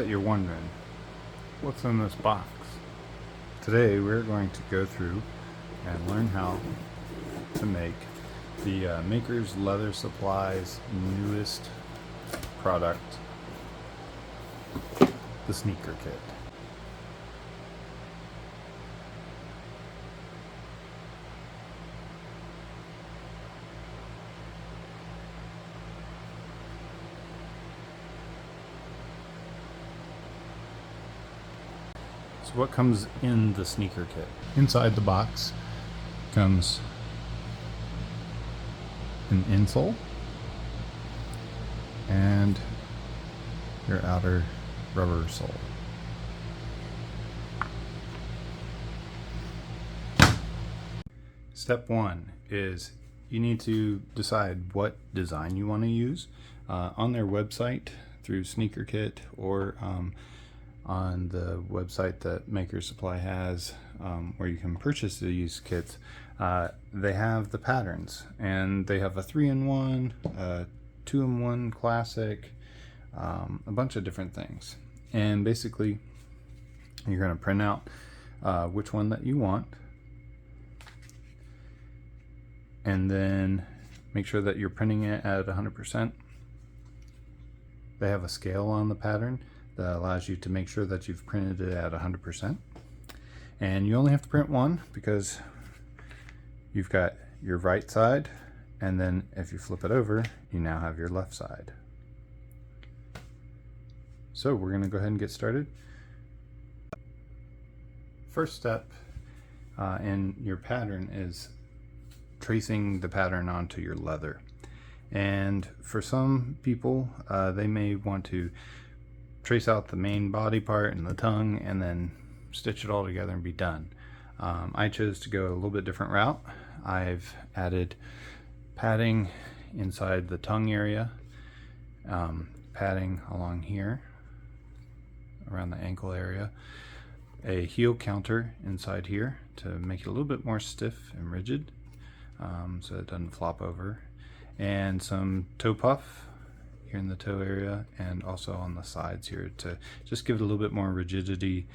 bet you're wondering, what's in this box? Today we're going to go through and learn how to make the Maker's Leather Supply's newest product, the sneaker kit. So what comes in the sneaker kit? Inside the box comes an insole and your outer rubber sole. Step one is you need to decide what design you want to use. On their website through Sneaker Kit or on the website that Maker Supply has, where you can purchase these kits, they have the patterns, and they have a 3-in-1, a 2-in-1 classic, a bunch of different things. And basically you're going to print out which one that you want, and then make sure that you're printing it at 100%. They have a scale on the pattern that allows you to make sure that you've printed it at 100%. And you only have to print one because you've got your right side, and then if you flip it over, you now have your left side. So we're going to go ahead and get started. First step in your pattern is tracing the pattern onto your leather. And for some people, they may want to trace out the main body part and the tongue and then stitch it all together and be done. I chose to go a little bit different route. I've added padding inside the tongue area, padding along here around the ankle area, a heel counter inside here to make it a little bit more stiff and rigid, so it doesn't flop over, and some toe puff here in the toe area and also on the sides here to just give it a little bit more rigidity.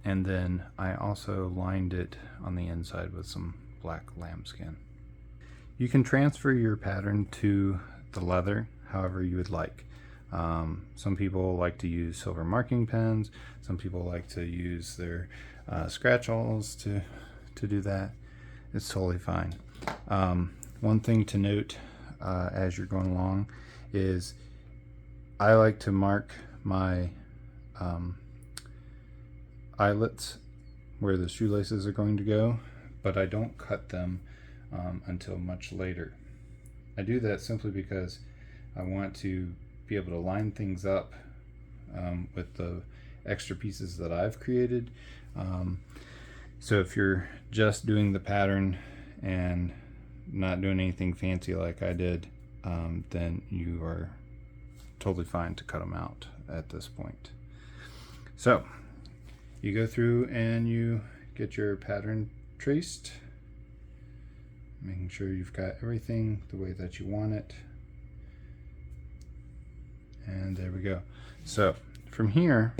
And then I also lined it on the inside with some black lambskin. You can transfer your pattern to the leather however you would like. Some people like to use silver marking pens, some people like to use their scratch-alls to do that. It's totally fine. One thing to note as you're going along is I like to mark my eyelets where the shoelaces are going to go, but I don't cut them until much later. I do that simply because I want to be able to line things up with the extra pieces that I've created. So if you're just doing the pattern and not doing anything fancy like I did, then you are totally fine to cut them out at this point. So you go through and you get your pattern traced, making sure you've got everything the way that you want it. And there we go. So from here,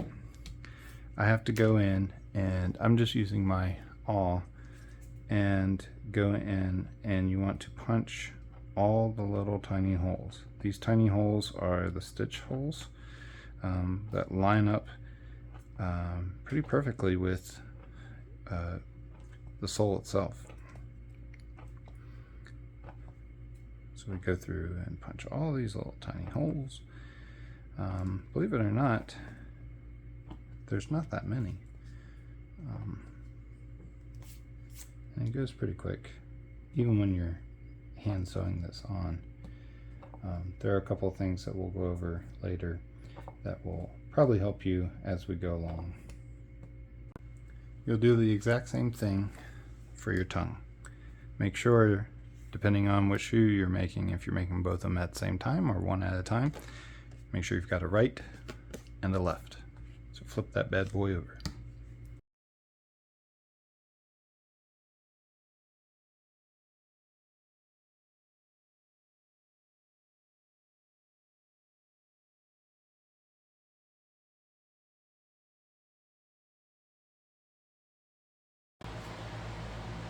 I have to go in, and I'm just using my awl and go in, and you want to punch all the little tiny holes. These tiny holes are the stitch holes that line up pretty perfectly with the sole itself. So we go through and punch all these little tiny holes. Believe it or not, there's not that many. And it goes pretty quick, even when you're hand sewing this on. There are a couple of things that we'll go over later that will probably help you as we go along. You'll do the exact same thing for your tongue. Make sure, depending on what shoe you're making, if you're making both of them at the same time or one at a time, make sure you've got a right and a left. So flip that bad boy over.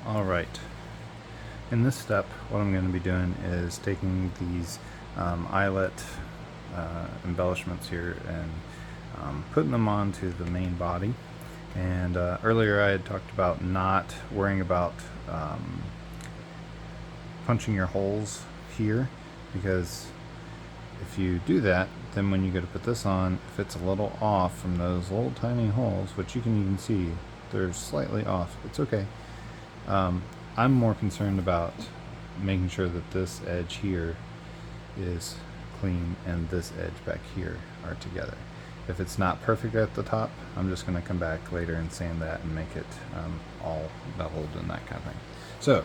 Alright, in this step what I'm going to be doing is taking these eyelet embellishments here and putting them onto the main body. And earlier I had talked about not worrying about punching your holes here, because if you do that, then when you go to put this on, if it's a little off from those little tiny holes, which you can even see they're slightly off, it's okay. I'm more concerned about making sure that this edge here is clean and this edge back here are together. If it's not perfect at the top, I'm just going to come back later and sand that and make it all beveled and that kind of thing. So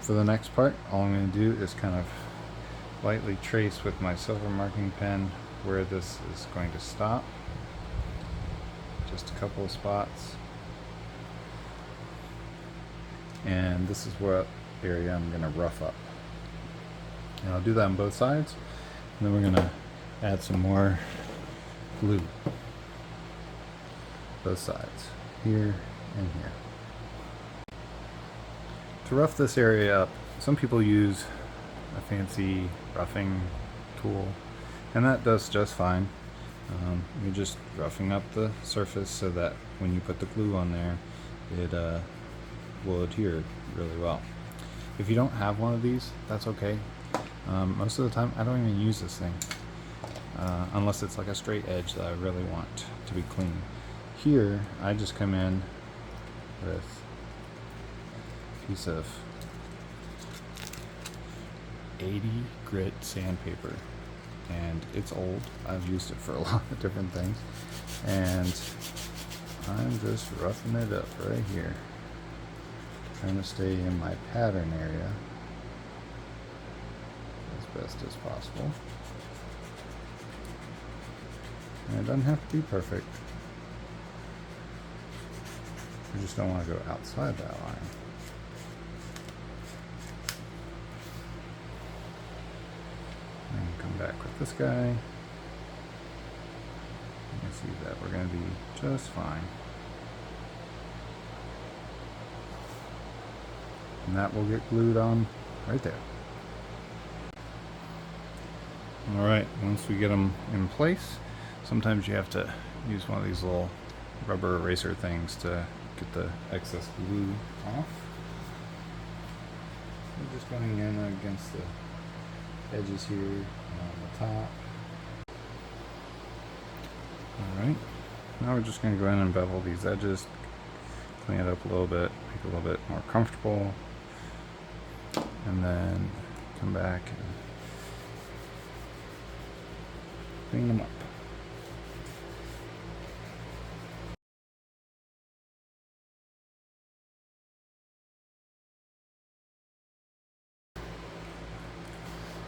for the next part, all I'm going to do is kind of lightly trace with my silver marking pen where this is going to stop. Just a couple of spots. And this is what area I'm going to rough up. And I'll do that on both sides. And then we're going to add some more glue. Both sides, here and here. To rough this area up, some people use a fancy roughing tool, and that does just fine. You're just roughing up the surface so that when you put the glue on there, it will adhere really well. If you don't have one of these, that's okay. Most of the time I don't even use this thing unless it's like a straight edge that I really want to be clean. Here I just come in with a piece of 80 grit sandpaper, and it's old. I've used it for a lot of different things, and I'm just roughing it up right here, trying to stay in my pattern area as best as possible. And it doesn't have to be perfect. You just don't want to go outside that line. And come back with this guy. You can see that we're going to be just fine. And that will get glued on right there. Alright, once we get them in place, sometimes you have to use one of these little rubber eraser things to get the excess glue off. I'm just going in against the edges here and on the top. Alright, now we're just going to go in and bevel these edges, clean it up a little bit, make it a little bit more comfortable, and then come back and clean them up.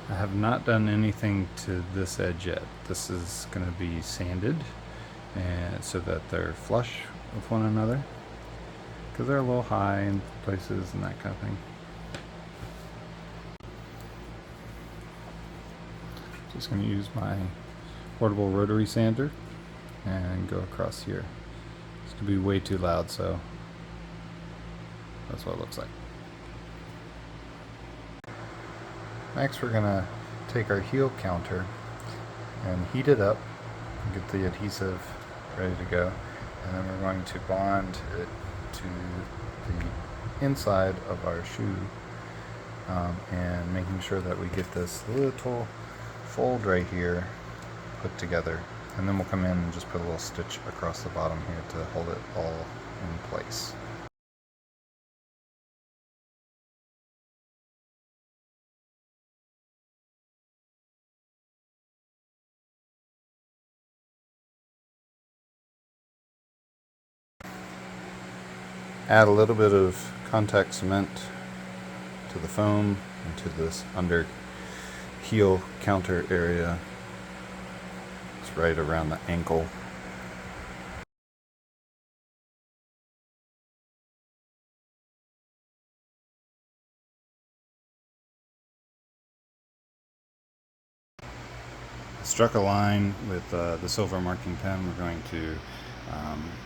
I have not done anything to this edge yet. This is going to be sanded, and so that they're flush with one another, because they're a little high in places and that kind of thing. Just going to use my portable rotary sander and go across here. It's going to be way too loud, so that's what it looks like. Next we're going to take our heel counter and heat it up and get the adhesive ready to go, and then we're going to bond it to the inside of our shoe, and making sure that we get this little fold right here put together, and then we'll come in and just put a little stitch across the bottom here to hold it all in place. Add a little bit of contact cement to the foam and to this under heel counter area. It's right around the ankle. I struck a line with the silver marking pen. We're going to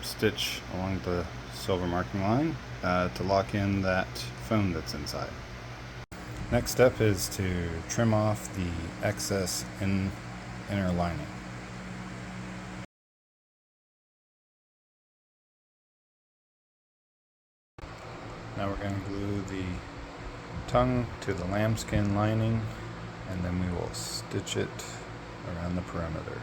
stitch along the silver marking line to lock in that foam that's inside. Next step is to trim off the excess inner lining. Now we're going to glue the tongue to the lambskin lining, and then we will stitch it around the perimeter.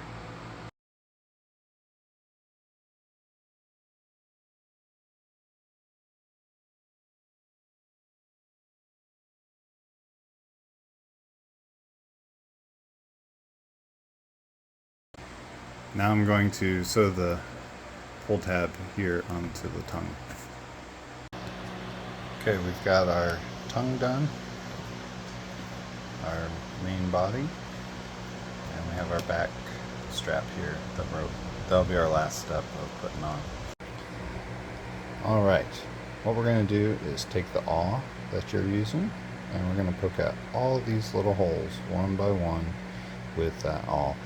Now I'm going to sew the pull tab here onto the tongue. Okay, we've got our tongue done, our main body, and we have our back strap here, the rope. That'll be our last step of putting on. Alright, what we're going to do is take the awl that you're using, and we're going to poke out all these little holes one by one with that awl.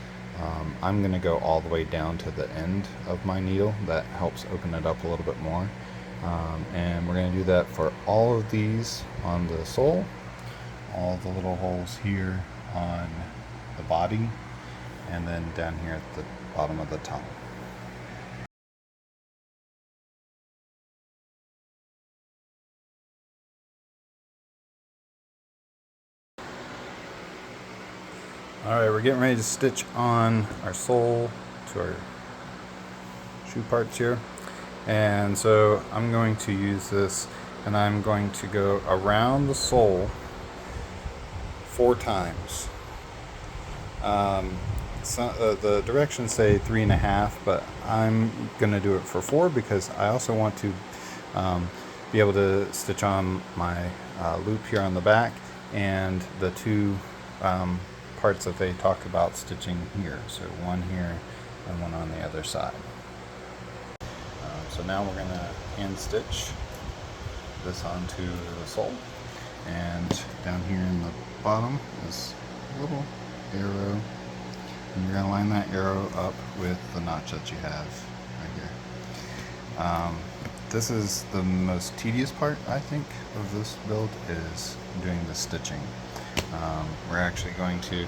I'm going to go all the way down to the end of my needle. That helps open it up a little bit more. And we're going to do that for all of these on the sole, all the little holes here on the body, and then down here at the bottom of the tongue. Alright, we're getting ready to stitch on our sole to our shoe parts here. And so I'm going to use this, and I'm going to go around the sole 4 times. The directions say 3.5, but I'm going to do it for 4 because I also want to be able to stitch on my loop here on the back and the 2 parts that they talk about stitching here. So one here and one on the other side. So now we're going to hand stitch this onto the sole, and down here in the bottom is a little arrow, and you're going to line that arrow up with the notch that you have right here. This is the most tedious part, I think, of this build, is doing the stitching. We're actually going to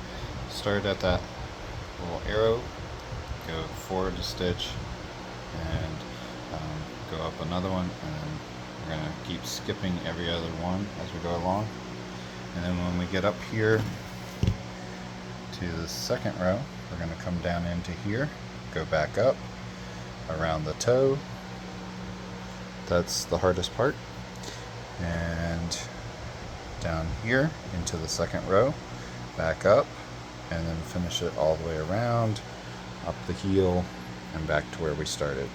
start at that little arrow, go forward to stitch, and go up another one, and then we're going to keep skipping every other one as we go along. And then when we get up here to the second row, we're going to come down into here, go back up around the toe. That's the hardest part. And down here into the second row, back up, and then finish it all the way around, up the heel, and back to where we started.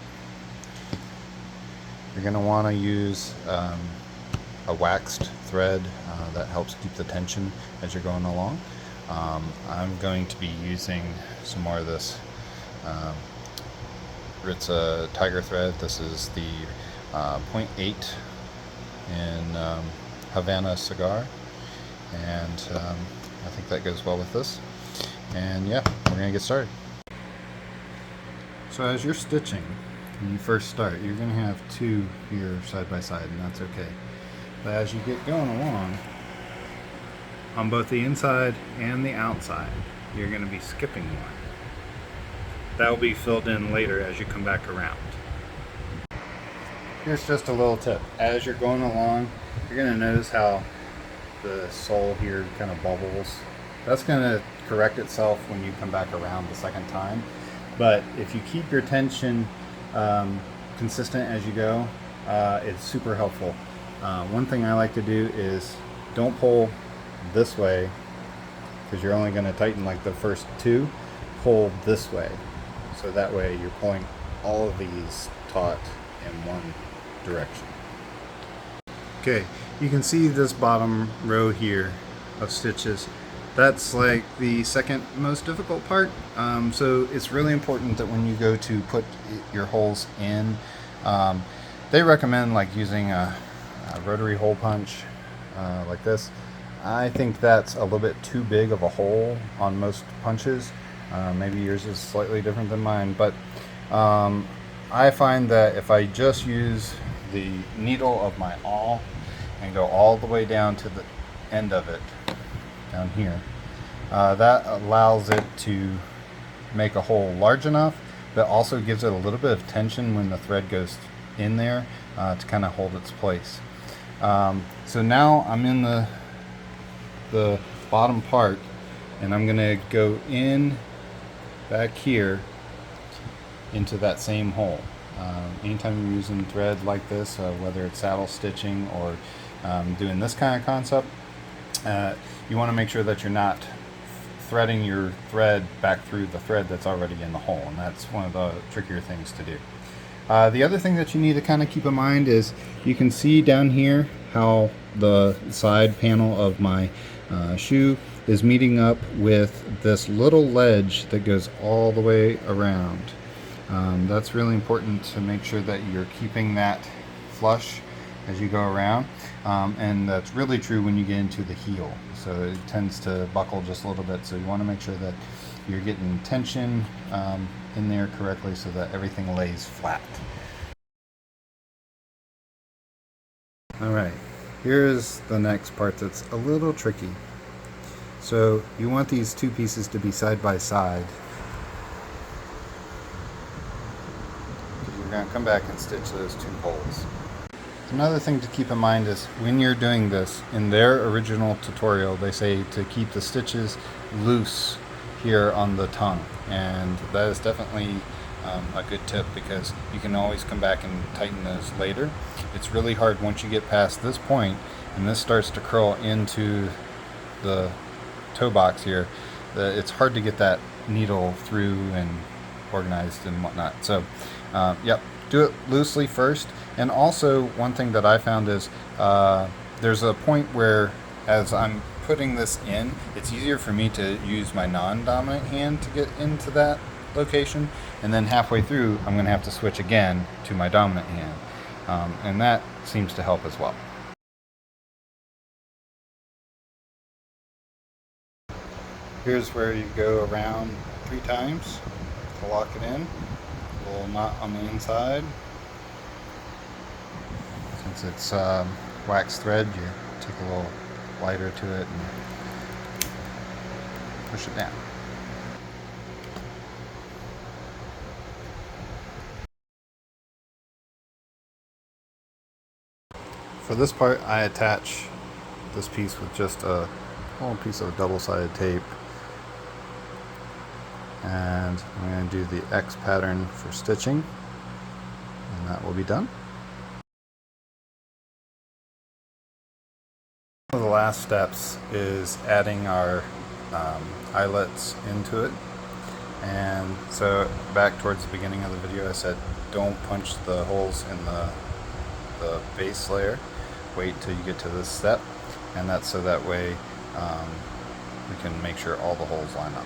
You're going to want to use a waxed thread that helps keep the tension as you're going along. I'm going to be using some more of this Ritza tiger thread. This is the 0.8 in Havana cigar, and I think that goes well with this. And yeah, we're going to get started. So as you're stitching, when you first start, you're going to have 2 here side by side, and that's okay. But as you get going along, on both the inside and the outside, you're going to be skipping one. That will be filled in later as you come back around. Here's just a little tip. As you're going along, you're going to notice how the sole here kind of bubbles. That's going to correct itself when you come back around the second time. But if you keep your tension consistent as you go, it's super helpful. One thing I like to do is don't pull this way, because you're only going to tighten like the first 2. Pull this way, so that way you're pulling all of these taut in one direction. Okay, you can see this bottom row here of stitches. That's like the second most difficult part. So it's really important that when you go to put your holes in, they recommend like using a rotary hole punch like this. I think that's a little bit too big of a hole on most punches. Maybe yours is slightly different than mine, but I find that if I just use the needle of my awl and go all the way down to the end of it, down here, that allows it to make a hole large enough, but also gives it a little bit of tension when the thread goes in there to kind of hold its place. So now I'm in the bottom part, and I'm gonna go in back here into that same hole. Anytime you're using thread like this, whether it's saddle stitching or doing this kind of concept, you want to make sure that you're not threading your thread back through the thread that's already in the hole, and that's one of the trickier things to do. The other thing that you need to kind of keep in mind is you can see down here how the side panel of my shoe is meeting up with this little ledge that goes all the way around. That's really important to make sure that you're keeping that flush as you go around, and that's really true when you get into the heel. So it tends to buckle just a little bit, so you want to make sure that you're getting tension in there correctly so that everything lays flat. Alright, here's the next part that's a little tricky. So you want these two pieces to be side by side. You're going to come back and stitch those two holes. Another thing to keep in mind is when you're doing this, in their original tutorial they say to keep the stitches loose here on the tongue, and that is definitely a good tip because you can always come back and tighten those later. It's really hard once you get past this point and this starts to curl into the toe box here, that it's hard to get that needle through and organized and whatnot. So yep, do it loosely first. And also one thing that I found is there's a point where as I'm putting this in, it's easier for me to use my non-dominant hand to get into that location, and then halfway through I'm going to have to switch again to my dominant hand, and that seems to help as well. Here's where you go around 3 times to lock it in. A little knot on the inside. Since it's wax thread, you take a little lighter to it and push it down. For this part, I attach this piece with just a little piece of double-sided tape, and I'm going to do the X pattern for stitching, and that will be done. One of the last steps is adding our eyelets into it. And so back towards the beginning of the video I said don't punch the holes in the base layer, wait till you get to this step, and that's so that way we can make sure all the holes line up.